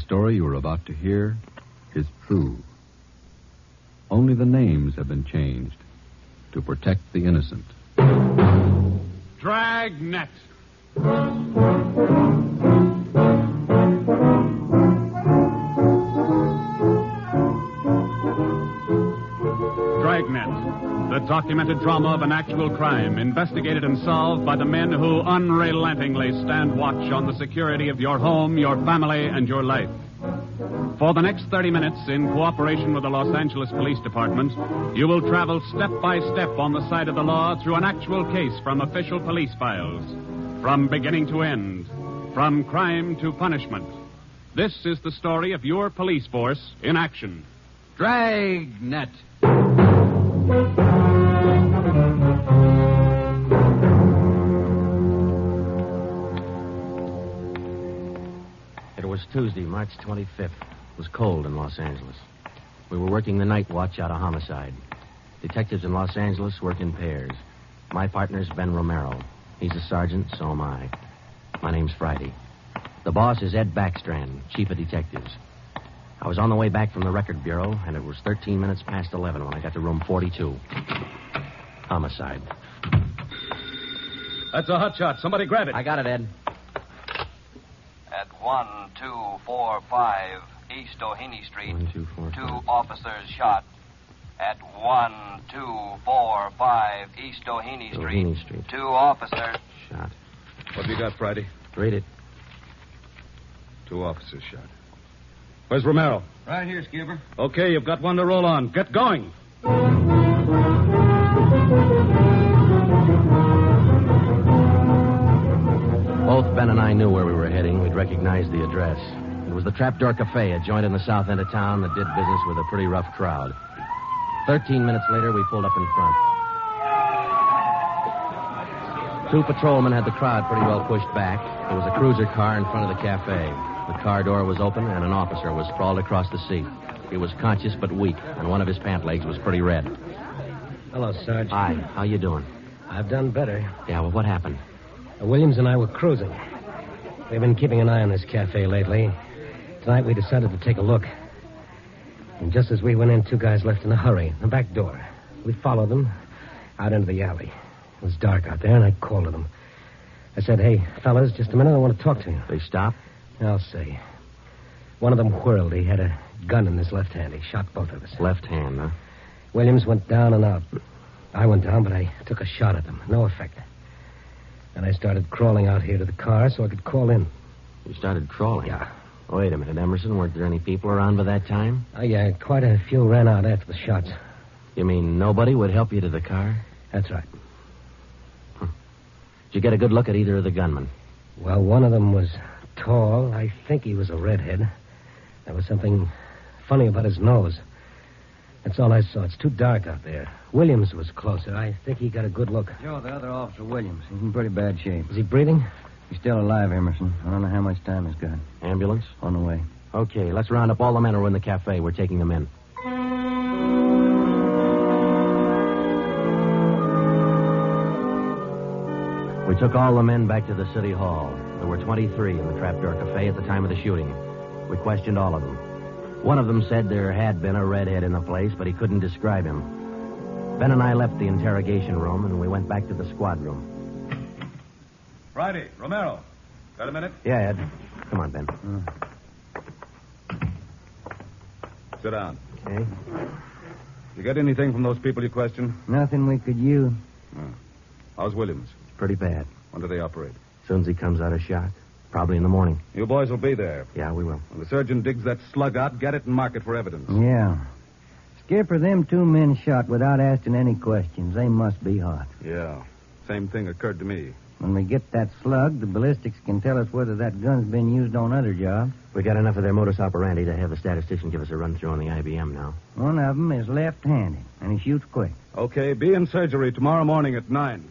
story you are about to hear is true. Only the names have been changed to protect the innocent. Dragnet. Dragnet, the documented drama of an actual crime, investigated and solved by the men who unrelentingly stand watch on the security of your home, your family, and your life. For the next 30 minutes, in cooperation with the Los Angeles Police Department, you will travel step by step on the side of the law through an actual case from official police files. From beginning to end, from crime to punishment. This is the story of your police force in action. Dragnet. It was Tuesday, March 25th. It was cold in Los Angeles. We were working the night watch out of homicide. Detectives in Los Angeles work in pairs. My partner's Ben Romero. He's a sergeant, so am I. My name's Friday. The boss is Ed Backstrand, chief of detectives. I was on the way back from the record bureau, and it was 13 minutes past 11 when I got to room 42. Homicide. That's a hot shot. Somebody grab it. I got it, Ed. At 1245 East O'Haney Street, 1, 2, 4, 2 5. officers shot. At 1245 East O'Haney Street, O'Haney Street. 2 officers. Shot. What have you got, Friday? Read it. 2 officers shot. Where's Romero? Right here, Skipper. Okay, you've got one to roll on. Get going. Both Ben and I knew where we were heading. We'd recognized the address. It was the Trapdoor Cafe, a joint in the south end of town that did business with a pretty rough crowd. 13 minutes later, we pulled up in front. 2 patrolmen had the crowd pretty well pushed back. There was a cruiser car in front of the cafe. The car door was open, and an officer was sprawled across the seat. He was conscious but weak, and one of his pant legs was pretty red. Hello, Sarge. Hi, how you doing? I've done better. Yeah, well, what happened? Williams and I were cruising. We've been keeping an eye on this cafe lately. Tonight we decided to take a look. And just as we went in, 2 guys left in a hurry, the back door. We followed them out into the alley. It was dark out there, and I called to them. I said, "Hey, fellas, just a minute, I want to talk to you." They stopped? I'll see. One of them whirled. He had a gun in his left hand. He shot both of us. Left hand, huh? Williams went down and out. I went down, but I took a shot at them. No effect. Then I started crawling out here to the car so I could call in. You started crawling? Yeah. Wait a minute, Emerson. Weren't there any people around by that time? Yeah, quite a few ran out after the shots. You mean nobody would help you to the car? That's right. Did you get a good look at either of the gunmen? Well, one of them was tall. I think he was a redhead. There was something funny about his nose. That's all I saw. It's too dark out there. Williams was closer. I think he got a good look. Joe, the other officer, Williams. He's in pretty bad shape. Is he breathing? He's still alive, Emerson. I don't know how much time he's got. Ambulance? On the way. Okay, let's round up all the men who are in the cafe. We're taking them in. We took all the men back to the city hall. There were 23 in the Trapdoor Cafe at the time of the shooting. We questioned all of them. One of them said there had been a redhead in the place, but he couldn't describe him. Ben and I left the interrogation room, and we went back to the squad room. Friday, Romero. Got a minute? Yeah, Ed. Come on, Ben. Sit down. Okay. You got anything from those people you questioned? Nothing we could use. How's Williams? Pretty bad. When do they operate? As soon as he comes out of shock. Probably in the morning. You boys will be there. Yeah, we will. When the surgeon digs that slug out, get it and mark it for evidence. Yeah. Skipper, them 2 men shot without asking any questions. They must be hot. Yeah. Same thing occurred to me. When we get that slug, the ballistics can tell us whether that gun's been used on other jobs. We got enough of their modus operandi to have the statistician give us a run-through on the IBM now. One of them is left-handed, and he shoots quick. Okay, be in surgery tomorrow morning at 9.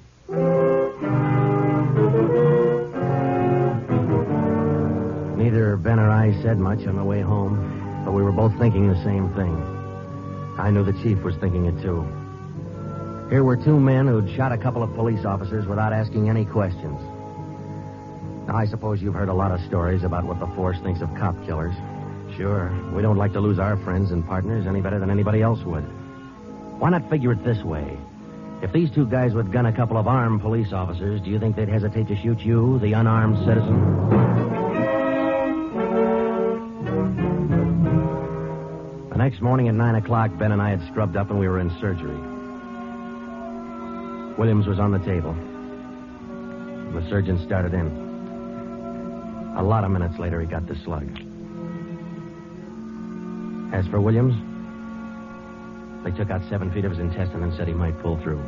Neither Ben or I said much on the way home, but we were both thinking the same thing. I knew the chief was thinking it, too. Here were 2 men who'd shot a couple of police officers without asking any questions. Now, I suppose you've heard a lot of stories about what the force thinks of cop killers. Sure. We don't like to lose our friends and partners any better than anybody else would. Why not figure it this way? If these two guys would gun a couple of armed police officers, do you think they'd hesitate to shoot you, the unarmed citizen? The next morning at 9 o'clock, Ben and I had scrubbed up and we were in surgery. Williams was on the table. The surgeon started in. A lot of minutes later, he got the slug. As for Williams, they took out 7 feet of his intestine and said he might pull through.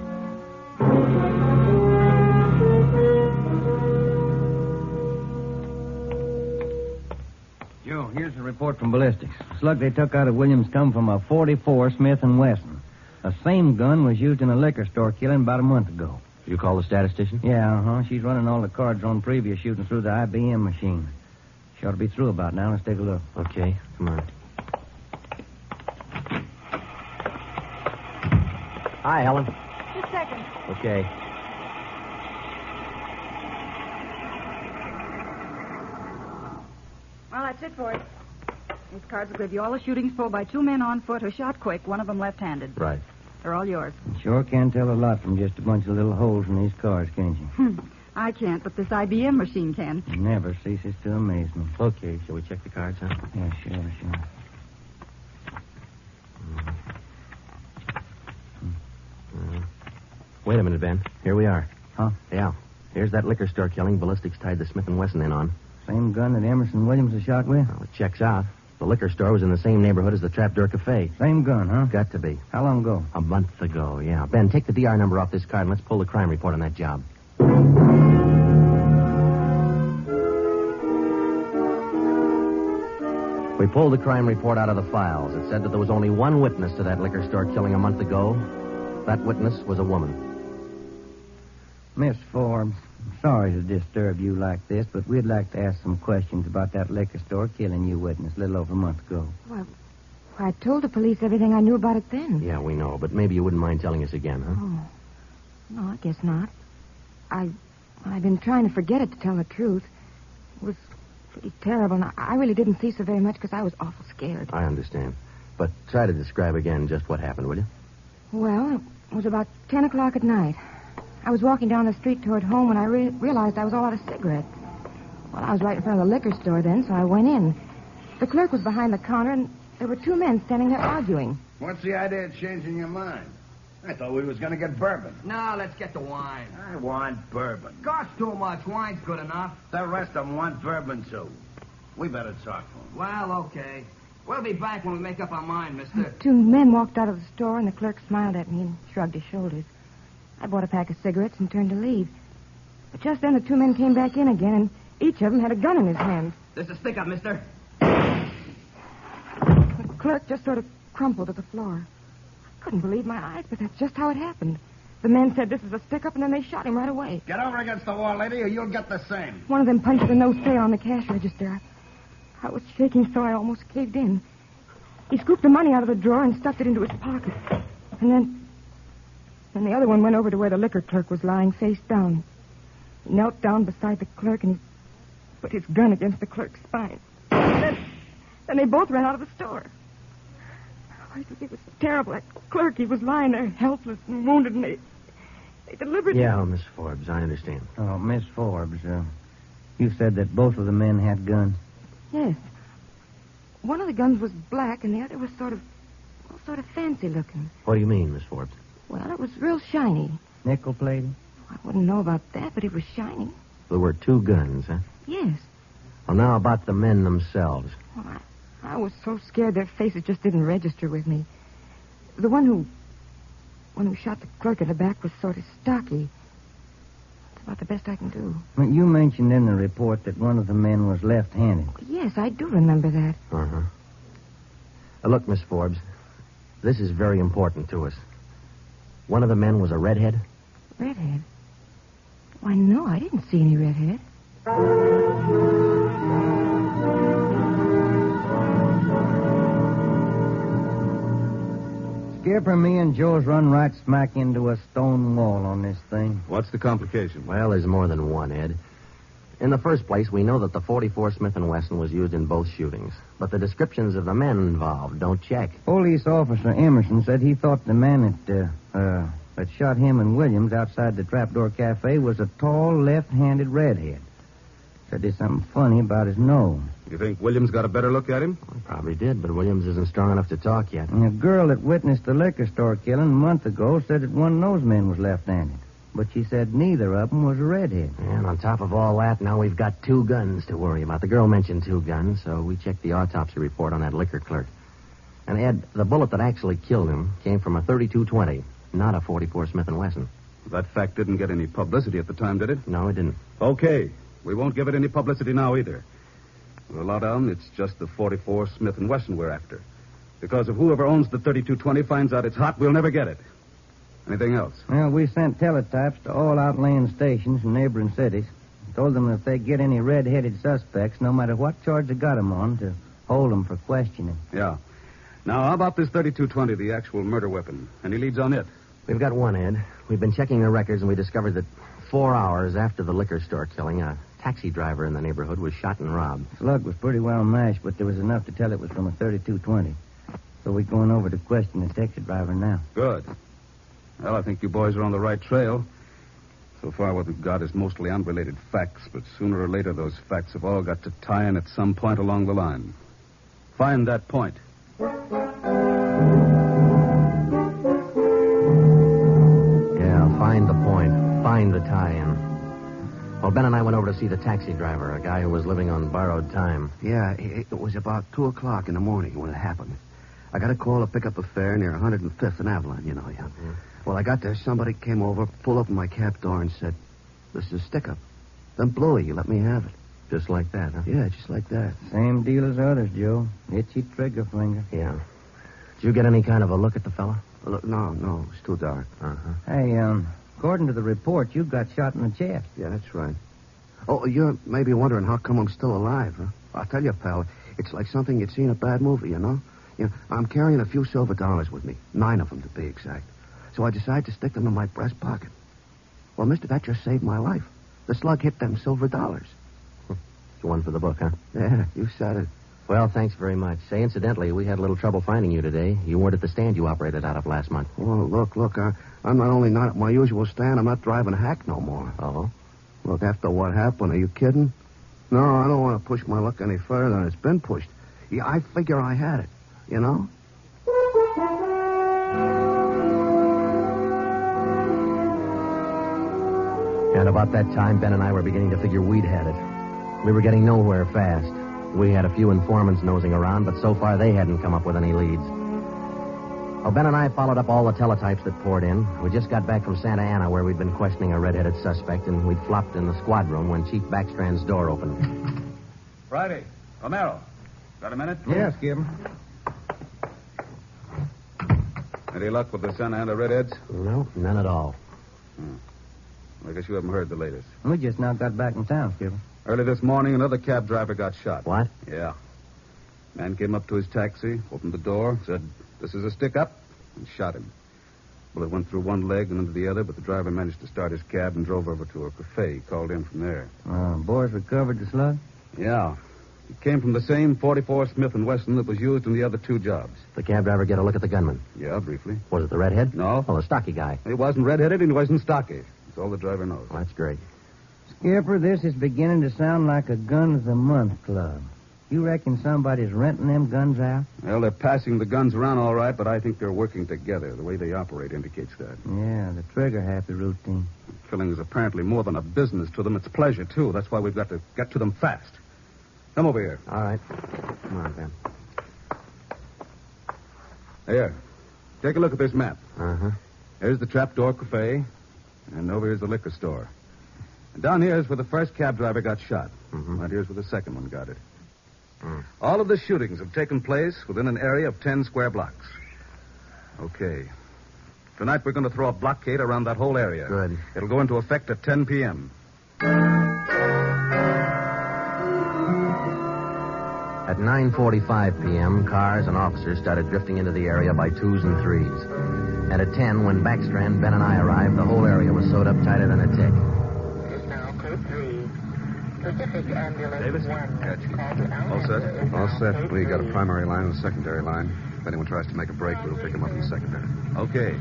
Joe, here's the report from ballistics. The slug they took out of Williams come from a .44 Smith & Wesson. The same gun was used in a liquor store killing about a month ago. You call the statistician? Yeah, She's running all the cards on previous shooting through the IBM machine. She ought to be through about now. Let's take a look. Okay, come on. Hi, Helen. Just a second. Okay. Well, that's it for it. These cards will give you all the shootings pulled by 2 men on foot who shot quick, one of them left-handed. Right. They're all yours. You sure can tell a lot from just a bunch of little holes in these cards, can't you? I can't, but this IBM machine can. It never ceases to amaze me. Okay, shall we check the cards, huh? Yeah, sure. Wait a minute, Ben. Here we are. Huh? Yeah. Here's that liquor store killing ballistics tied the Smith & Wesson in on. Same gun that Emerson Williams was shot with? Well, it checks out. The liquor store was in the same neighborhood as the Trapdoor Cafe. Same gun, huh? Got to be. How long ago? A month ago, yeah. Ben, take the DR number off this card and let's pull the crime report on that job. We pulled the crime report out of the files. It said that there was only one witness to that liquor store killing a month ago. That witness was a woman. Miss Forbes, I'm sorry to disturb you like this, but we'd like to ask some questions about that liquor store killing you witnessed a little over a month ago. Well, I told the police everything I knew about it then. Yeah, we know, but maybe you wouldn't mind telling us again, huh? Oh. No, I guess not. I've been trying to forget it, to tell the truth. It was pretty terrible, and I really didn't see so very much because I was awful scared. I understand. But try to describe again just what happened, will you? Well, it was about 10 o'clock at night. I was walking down the street toward home when I realized I was all out of cigarettes. Well, I was right in front of the liquor store then, so I went in. The clerk was behind the counter, and there were 2 men standing there arguing. What's the idea of changing your mind? I thought we was going to get bourbon. No, let's get the wine. I want bourbon. Costs too much. Wine's good enough. The rest of them want bourbon, too. We better talk to them. Well, okay. We'll be back when we make up our mind, mister. 2 men walked out of the store, and the clerk smiled at me and shrugged his shoulders. I bought a pack of cigarettes and turned to leave. But just then the 2 men came back in again, and each of them had a gun in his hand. There's a stick up, mister. The clerk just sort of crumpled to the floor. I couldn't believe my eyes, but that's just how it happened. The men said this is a stick-up, and then they shot him right away. Get over against the wall, lady, or you'll get the same. One of them punched the no sale on the cash register. I was shaking so I almost caved in. He scooped the money out of the drawer and stuffed it into his pocket. And then the other one went over to where the liquor clerk was lying face down. He knelt down beside the clerk and he put his gun against the clerk's spine. Then they both ran out of the store. It was terrible. That clerk, he was lying there helpless and wounded, and they deliberately... Yeah, Miss Forbes, I understand. Oh, Miss Forbes, you said that both of the men had guns. Yes. One of the guns was black, and the other was sort of fancy looking. What do you mean, Miss Forbes? Well, it was real shiny. Nickel-plated? I wouldn't know about that, but it was shiny. There were 2 guns, huh? Yes. Well, now about the men themselves. Well, I was so scared their faces just didn't register with me. The one who shot the clerk in the back was sort of stocky. That's about the best I can do. Well, you mentioned in the report that one of the men was left-handed. Yes, I do remember that. Uh-huh. Look, Miss Forbes, this is very important to us. One of the men was a redhead? Redhead? Why, no, I didn't see any redhead. Skipper, me and Joe's run right smack into a stone wall on this thing. What's the complication? Well, there's more than one, Ed. In the first place, we know that the .44 Smith & Wesson was used in both shootings. But the descriptions of the men involved don't check. Police officer Emerson said he thought the man that shot him and Williams outside the Trapdoor Cafe was a tall, left-handed redhead. Said there's something funny about his nose. You think Williams got a better look at him? Well, probably did, but Williams isn't strong enough to talk yet. And a girl that witnessed the liquor store killing a month ago said that one of those men was left-handed. But she said neither of them was a redhead. And on top of all that, now we've got 2 guns to worry about. The girl mentioned 2 guns, so we checked the autopsy report on that liquor clerk. And, Ed, the bullet that actually killed him came from a .32-20, not a .44 Smith & Wesson. That fact didn't get any publicity at the time, did it? No, it didn't. Okay. We won't give it any publicity now either. We'll allow down it's just the .44 Smith & Wesson we're after. Because if whoever owns the .32-20 finds out it's hot, we'll never get it. Anything else? Well, we sent teletypes to all outlying stations in neighboring cities. Told them if they get any red-headed suspects, no matter what charge they got them on, to hold them for questioning. Yeah. Now, how about this .32-20, the actual murder weapon? Any leads on it? We've got one, Ed. We've been checking the records, and we discovered that 4 hours after the liquor store killing, a taxi driver in the neighborhood was shot and robbed. Slug was pretty well mashed, but there was enough to tell it was from a .32-20. So we're going over to question the taxi driver now. Good. Well, I think you boys are on the right trail. So far, what we've got is mostly unrelated facts, but sooner or later, those facts have all got to tie in at some point along the line. Find that point. Yeah, find the point. Find the tie-in. Well, Ben and I went over to see the taxi driver, a guy who was living on borrowed time. Yeah, it was about 2 o'clock in the morning when it happened. I got a call to pick up a fare near 105th and Avalon, you know, yeah. Mm-hmm. Well, I got there, somebody came over, pulled open my cab door and said, "This is a stick-up. Then blew it, you let me have it." Just like that, huh? Yeah, just like that. Same deal as others, Joe. Itchy trigger finger. Yeah. Did you get any kind of a look at the fella? Look, no, it's too dark. Uh-huh. Hey, according to the report, you got shot in the chest. Yeah, that's right. Oh, you're maybe wondering how come I'm still alive, huh? I'll tell you, pal, it's like something you'd see in a bad movie, you know? I'm carrying a few silver dollars with me, 9 of them to be exact. So I decided to stick them in my breast pocket. Well, mister, that just saved my life. The slug hit them silver dollars. It's one for the book, huh? Yeah, you said it. Well, thanks very much. Say, incidentally, we had a little trouble finding you today. You weren't at the stand you operated out of last month. Well, look, I'm not only not at my usual stand, I'm not driving a hack no more. Oh? Look, after what happened, are you kidding? No, I don't want to push my luck any further than it's been pushed. Yeah, I figure I had it, you know? And about that time, Ben and I were beginning to figure we'd had it. We were getting nowhere fast. We had a few informants nosing around, but so far they hadn't come up with any leads. Well, Ben and I followed up all the teletypes that poured in. We just got back from Santa Ana, where we'd been questioning a red-headed suspect, and we'd flopped in the squad room when Chief Backstrand's door opened. Friday. Romero. Got a minute? Yeah, Skip. Any luck with the Santa Ana Redheads? No, none at all. I guess you haven't heard the latest. We just now got back in town, Skip. Early this morning, another cab driver got shot. What? Yeah. Man came up to his taxi, opened the door, said, "This is a stick-up," and shot him. Well, it went through one leg and into the other, but the driver managed to start his cab and drove over to a cafe. He called in from there. Boys recovered the slug? Yeah. It came from the same .44 Smith & Wesson that was used in the other 2 jobs. The cab driver get a look at the gunman? Yeah, briefly. Was it the redhead? No. Oh, the stocky guy. He wasn't red-headed and he wasn't stocky. That's all the driver knows. Well, that's great. Skipper, this is beginning to sound like a Guns a Month club. You reckon somebody's renting them guns out? Well, they're passing the guns around all right, but I think they're working together. The way they operate indicates that. Yeah, the trigger-happy routine. Killing is apparently more than a business to them. It's pleasure, too. That's why we've got to get to them fast. Come over here. All right. Come on, Ben. Here. Take a look at this map. Uh-huh. Here's the Trapdoor Cafe, and over here's the liquor store. And down here is where the first cab driver got shot. Mm-hmm. Right here's where the second one got it. All of the shootings have taken place within an area of 10 square blocks. Okay. Tonight we're going to throw a blockade around that whole area. Good. It'll go into effect at 10 p.m. At 9:45 p.m., cars and officers started drifting into the area by 2s and 3s. And at 10, when Backstrand, Ben, and I arrived, the whole area was sewed up tighter than a tick. It is now code 3. Davis? All set? All set. We got a primary line and a secondary line. If anyone tries to make a break, we'll pick them up in the secondary. Okay.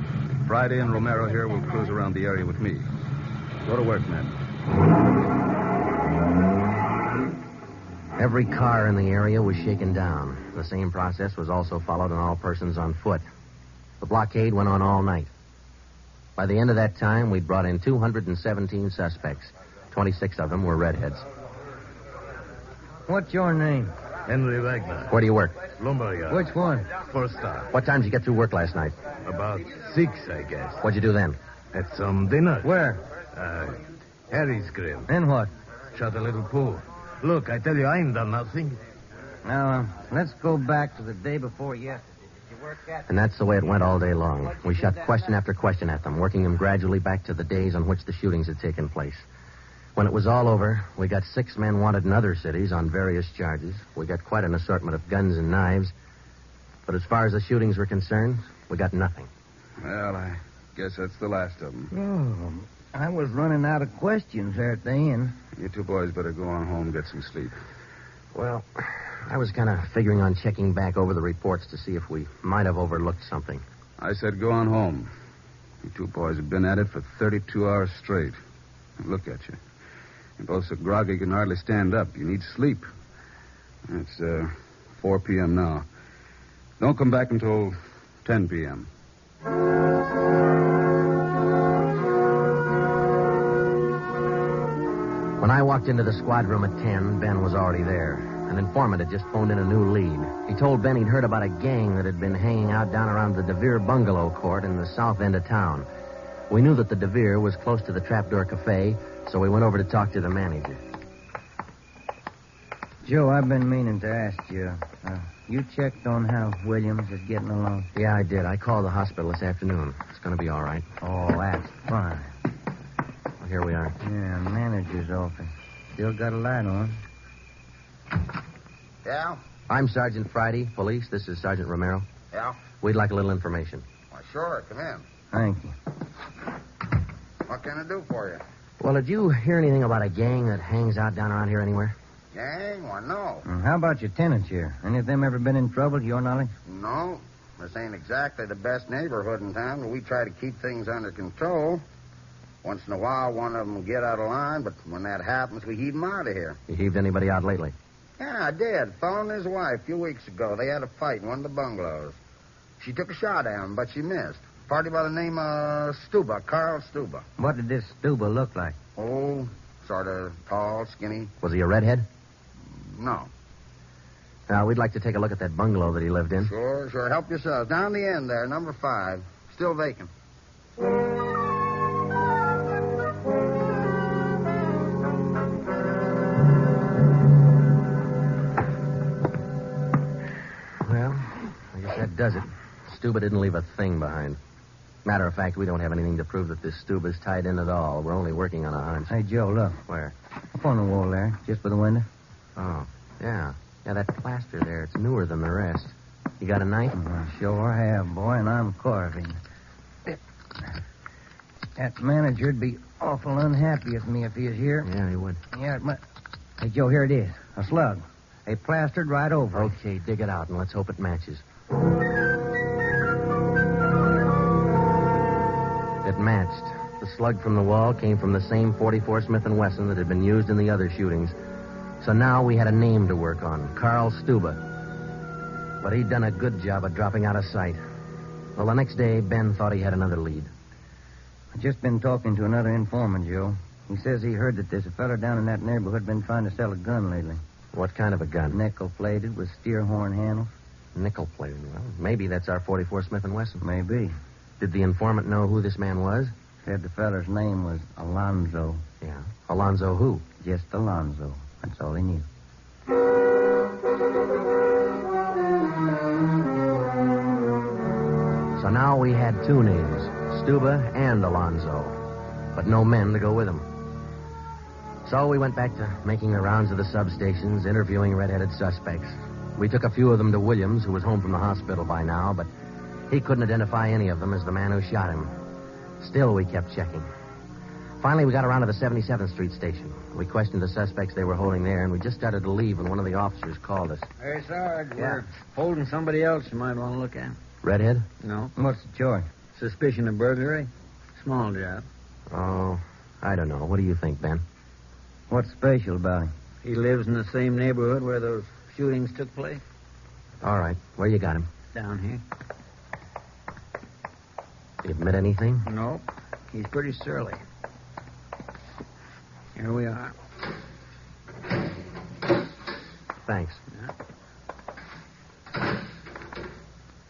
Friday and Romero here will cruise around the area with me. Go to work, men. Every car in the area was shaken down. The same process was also followed on all persons on foot. The blockade went on all night. By the end of that time, we'd brought in 217 suspects. 26 of them were redheads. What's your name? Henry Wagner. Where do you work? Lumberyard. Which one? First star. What time did you get through work last night? About 6, I guess. What'd you do then? Had some dinner. Where? Harry's grill. And what? Shot a little pool. Look, I tell you, I ain't done nothing. Now, let's go back to the day before yesterday. Did you work that? And that's the way it went all day long. We shot question after question at them, working them gradually back to the days on which the shootings had taken place. When it was all over, we got 6 men wanted in other cities on various charges. We got quite an assortment of guns and knives. But as far as the shootings were concerned, we got nothing. Well, I guess that's the last of them. Oh, I was running out of questions there at the end. You two boys better go on home and get some sleep. Well, I was kind of figuring on checking back over the reports to see if we might have overlooked something. I said go on home. You two boys have been at it for 32 hours straight. Look at you. You're both so groggy you can hardly stand up. You need sleep. It's 4 p.m. now. Don't come back until 10 p.m. When I walked into the squad room at 10, Ben was already there. An informant had just phoned in a new lead. He told Ben he'd heard about a gang that had been hanging out down around the DeVere bungalow court in the south end of town. We knew that the DeVere was close to the Trapdoor Cafe, so we went over to talk to the manager. Joe, I've been meaning to ask you. You checked on how Williams is getting along? Yeah, I did. I called the hospital this afternoon. It's going to be all right. Oh, that's fine. Well, here we are. Yeah, manager's office. Still got a light on. Yeah? I'm Sergeant Friday, police. This is Sergeant Romero. Yeah? We'd like a little information. Why, sure. Come in. Thank you. What can I do for you? Well, did you hear anything about a gang that hangs out down around here anywhere? Gang? Why, no. How about your tenants here? Any of them ever been in trouble, to your knowledge? No. This ain't exactly the best neighborhood in town, but we try to keep things under control. Once in a while, one of them will get out of line, but when that happens, we heave them out of here. You heaved anybody out lately? Yeah, I did. Fellow and his wife a few weeks ago. They had a fight in one of the bungalows. She took a shot at him, but she missed. Party by the name of Stuba, Carl Stuba. What did this Stuba look like? Oh, sort of tall, skinny. Was he a redhead? No. Now, we'd like to take a look at that bungalow that he lived in. Sure. Help yourselves. Down the end there, number 5. Still vacant. Well, I guess that does it. Stuba didn't leave a thing behind. Matter of fact, we don't have anything to prove that this Stuba's tied in at all. We're only working on a hunch. Hey, Joe, look. Where? Up on the wall there, just by the window. Oh, yeah. Yeah, that plaster there, it's newer than the rest. You got a knife? Sure have, boy, and I'm carving. That manager'd be awful unhappy with me if he was here. Yeah, he would. Yeah, but... Hey, Joe, here it is. A slug. They plastered right over it. Okay, dig it out, and let's hope it matches. It matched. The slug from the wall came from the same .44 Smith & Wesson that had been used in the other shootings. So now we had a name to work on, Carl Stuba. But he'd done a good job of dropping out of sight. Well, the next day, Ben thought he had another lead. I've just been talking to another informant, Joe. He says he heard that there's a fella down in that neighborhood been trying to sell a gun lately. What kind of a gun? Nickel-plated with steer horn handles. Nickel-plated. Well, maybe that's our .44 Smith & Wesson. Maybe. Did the informant know who this man was? Said the feller's name was Alonzo. Yeah. Alonzo who? Just Alonzo. That's all he knew. So now we had 2 names, Stuba and Alonzo, but no men to go with them. So we went back to making the rounds of the substations, interviewing red-headed suspects. We took a few of them to Williams, who was home from the hospital by now, but he couldn't identify any of them as the man who shot him. Still, we kept checking. Finally, we got around to the 77th Street station. We questioned the suspects they were holding there, and we just started to leave when one of the officers called us. Hey, Sarge, we're holding somebody else you might want to look at. Redhead? No. What's the charge? Suspicion of burglary. Small job. Oh, I don't know. What do you think, Ben? What's special about him? He lives in the same neighborhood where those shootings took place. All right. Where you got him? Down here. Did he admit anything? Nope. He's pretty surly. Here we are. Thanks.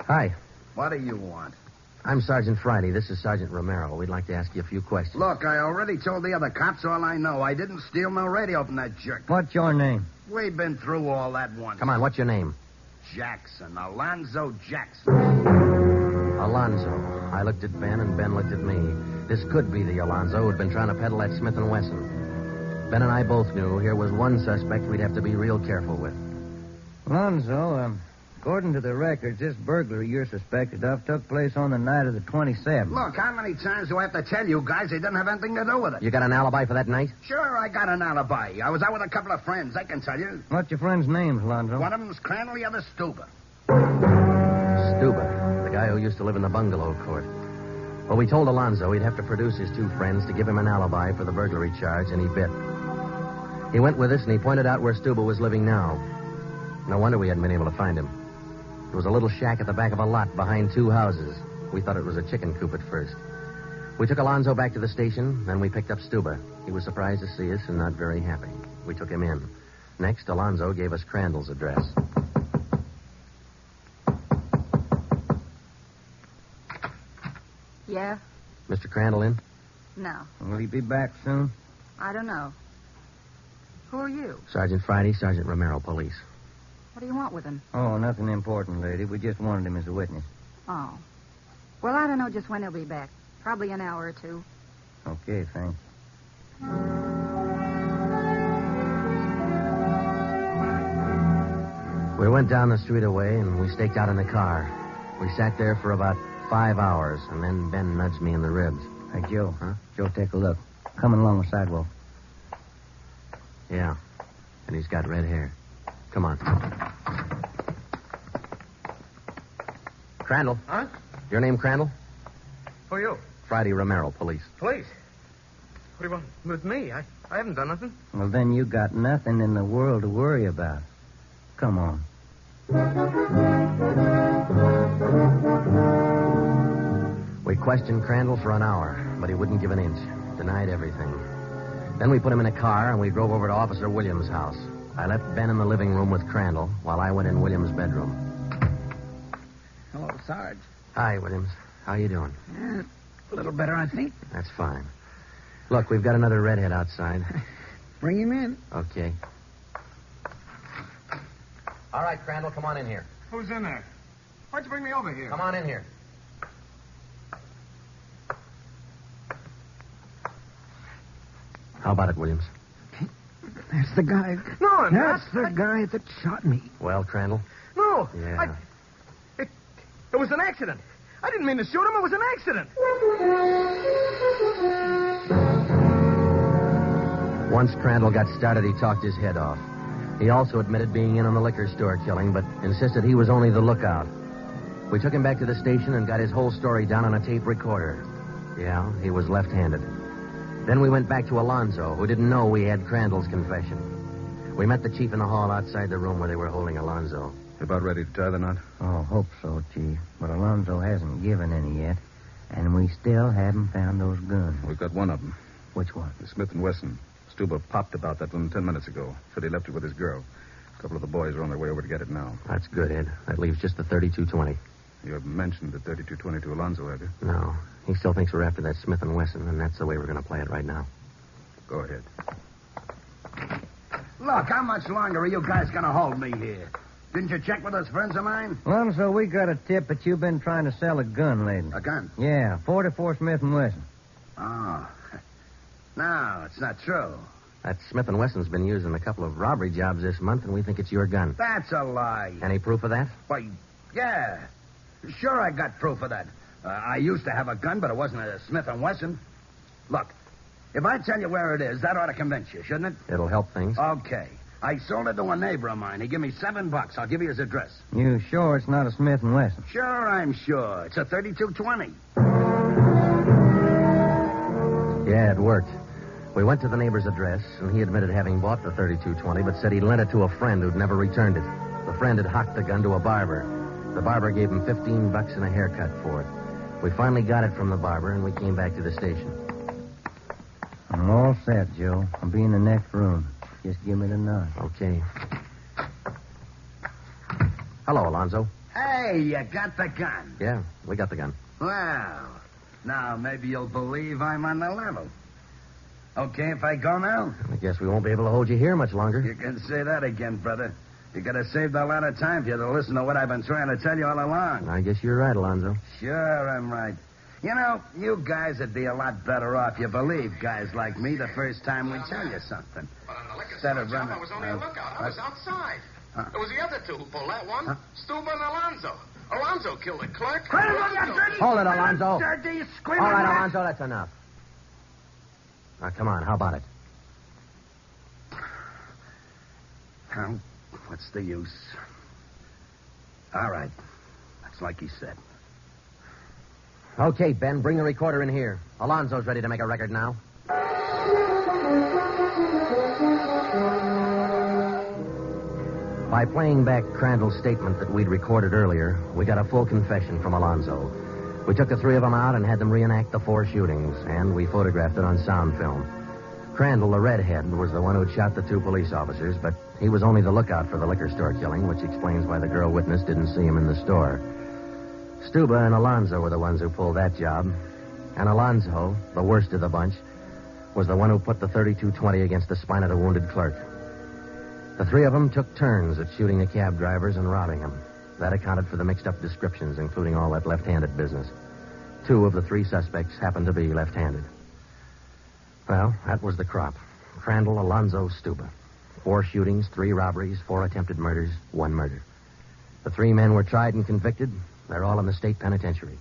Hi. What do you want? I'm Sergeant Friday. This is Sergeant Romero. We'd like to ask you a few questions. Look, I already told the other cops all I know. I didn't steal no radio from that jerk. What's your name? We've been through all that once. Come on, what's your name? Jackson. Alonzo Jackson. Alonzo. I looked at Ben, and Ben looked at me. This could be the Alonzo who'd been trying to peddle that Smith & Wesson. Ben and I both knew here was one suspect we'd have to be real careful with. Alonzo, according to the records, this burglary you're suspected of took place on the night of the 27th. Look, how many times do I have to tell you guys they didn't have anything to do with it? You got an alibi for that night? Sure, I got an alibi. I was out with a couple of friends, I can tell you. What's your friends' names, Alonzo? One of them's Crandall, the other Stuber. Stuber, the guy who used to live in the bungalow court. Well, we told Alonzo he'd have to produce his two friends to give him an alibi for the burglary charge, and he bit. He went with us, and he pointed out where Stuber was living now. No wonder we hadn't been able to find him. There was a little shack at the back of a lot behind two houses. We thought it was a chicken coop at first. We took Alonzo back to the station, then we picked up Stuber. He was surprised to see us and not very happy. We took him in. Next, Alonzo gave us Crandall's address. Yeah? Mr. Crandall in? No. Will he be back soon? I don't know. Who are you? Sergeant Friday, Sergeant Romero, police. What do you want with him? Oh, nothing important, lady. We just wanted him as a witness. Oh. Well, I don't know just when he'll be back. Probably an hour or two. Okay, thanks. We went down the street away, and we staked out in the car. We sat there for about 5 hours, and then Ben nudged me in the ribs. Hey, Joe. Huh? Joe, take a look. Coming along the sidewalk. Yeah. And he's got red hair. Come on. Crandall. Huh? Your name Crandall? Who are you? Friday Romero, police. Police? What do you want with me? I haven't done nothing. Well, then you got nothing in the world to worry about. Come on. We questioned Crandall for an hour, but he wouldn't give an inch. Denied everything. Then we put him in a car, and we drove over to Officer Williams' house. I left Ben in the living room with Crandall while I went in Williams' bedroom. Hello, Sarge. Hi, Williams. How you doing? A little better, I think. That's fine. Look, we've got another redhead outside. Bring him in. Okay. All right, Crandall, come on in here. Who's in there? Why'd you bring me over here? Come on in here. How about it, Williams? That's the guy. No, I'm That's not. the guy that shot me. Well, Crandall? No. Yeah. It was an accident. I didn't mean to shoot him. It was an accident. Once Crandall got started, he talked his head off. He also admitted being in on the liquor store killing, but insisted he was only the lookout. We took him back to the station and got his whole story down on a tape recorder. Yeah, he was left-handed. Then we went back to Alonzo, who didn't know we had Crandall's confession. We met the chief in the hall outside the room where they were holding Alonzo. About ready to tie the knot? Oh, hope so, Chief. But Alonzo hasn't given any yet, and we still haven't found those guns. We've got one of them. Which one? The Smith & Wesson. Stuber popped about that one 10 minutes ago. Said he left it with his girl. A couple of the boys are on their way over to get it now. That's good, Ed. That leaves just the 32-20. You haven't mentioned the 32-20 to Alonzo, have you? No. He still thinks we're after that Smith & Wesson, and that's the way we're going to play it right now. Go ahead. Look, how much longer are you guys going to hold me here? Didn't you check with those friends of mine? Alonzo, we got a tip that you've been trying to sell a gun lately. A gun? Yeah, 44 Smith & Wesson. Oh. No, it's not true. That Smith & Wesson's been used in a couple of robbery jobs this month, and we think it's your gun. That's a lie. Any proof of that? Why, yeah. Sure, I got proof of that. I used to have a gun, but it wasn't a Smith & Wesson. Look, If I tell you where it is, that ought to convince you, shouldn't it? It'll help things. Okay. I sold it to a neighbor of mine. He gave me $7. I'll give you his address. You sure it's not a Smith & Wesson? Sure, I'm sure. It's a 3220. Yeah, it worked. We went to the neighbor's address, and he admitted having bought the 3220, but said he'd lent it to a friend who'd never returned it. The friend had hocked the gun to a barber. The barber gave him $15 and a haircut for it. We finally got it from the barber, and we came back to the station. I'm all set, Joe. I'll be in the next room. Just give me the nod. Okay. Hello, Alonzo. Hey, you got the gun. Yeah, we got the gun. Well, now maybe you'll believe I'm on the level. Okay if I go now? I guess we won't be able to hold you here much longer. You can say that again, brother. You could have saved a lot of time if you'd have listened to what I've been trying to tell you all along. I guess you're right, Alonzo. Sure, I'm right. You know, you guys would be a lot better off. You believe guys like me the first time we tell you something. But on the liquor Instead store of job, running- I was only a lookout. I was outside. It was the other two who pulled that one. Stuba and Alonzo. Alonzo killed the clerk. Hold it, Alonzo. Dirty, All screaming right, rat. Alonzo, that's enough. Now, come on, how about it? Well, what's the use? All right. That's like he said. Okay, Ben, bring the recorder in here. Alonzo's ready to make a record now. By playing back Crandall's statement that we'd recorded earlier, we got a full confession from Alonzo. We took the three of them out and had them reenact the 4 shootings, and we photographed it on sound film. Crandall, the redhead, was the one who'd shot the 2 police officers, but he was only the lookout for the liquor store killing, which explains why the girl witness didn't see him in the store. Stuba and Alonzo were the ones who pulled that job. And Alonzo, the worst of the bunch, was the one who put the 3220 against the spine of the wounded clerk. The 3 of them took turns at shooting the cab drivers and robbing them. That accounted for the mixed-up descriptions, including all that left-handed business. 2 of the 3 suspects happened to be left-handed. Well, that was the crop. Crandall, Alonzo, Stuba. 4 shootings, 3 robberies, 4 attempted murders, 1 murder. The 3 men were tried and convicted. They're all in the state penitentiary.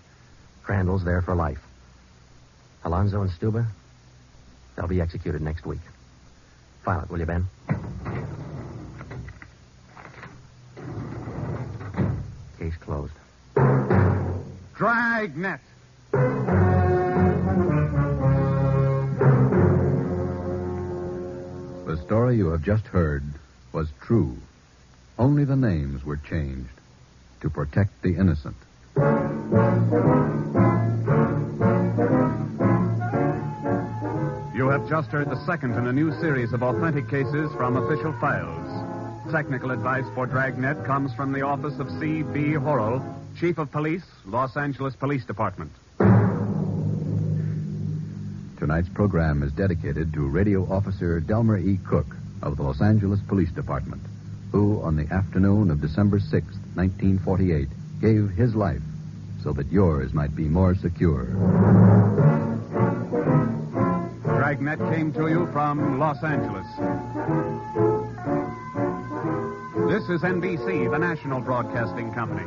Crandall's there for life. Alonzo and Stuba, they'll be executed next week. File it, will you, Ben? Case closed. Dragnet. The story you have just heard was true. Only the names were changed to protect the innocent. You have just heard the second in a new series of authentic cases from official files. Technical advice for Dragnet comes from the office of C.B. Horrell, Chief of Police, Los Angeles Police Department. Tonight's program is dedicated to Radio Officer Delmer E. Cook of the Los Angeles Police Department, who, on the afternoon of December 6, 1948, gave his life so that yours might be more secure. Dragnet came to you from Los Angeles. This is NBC, the national broadcasting company.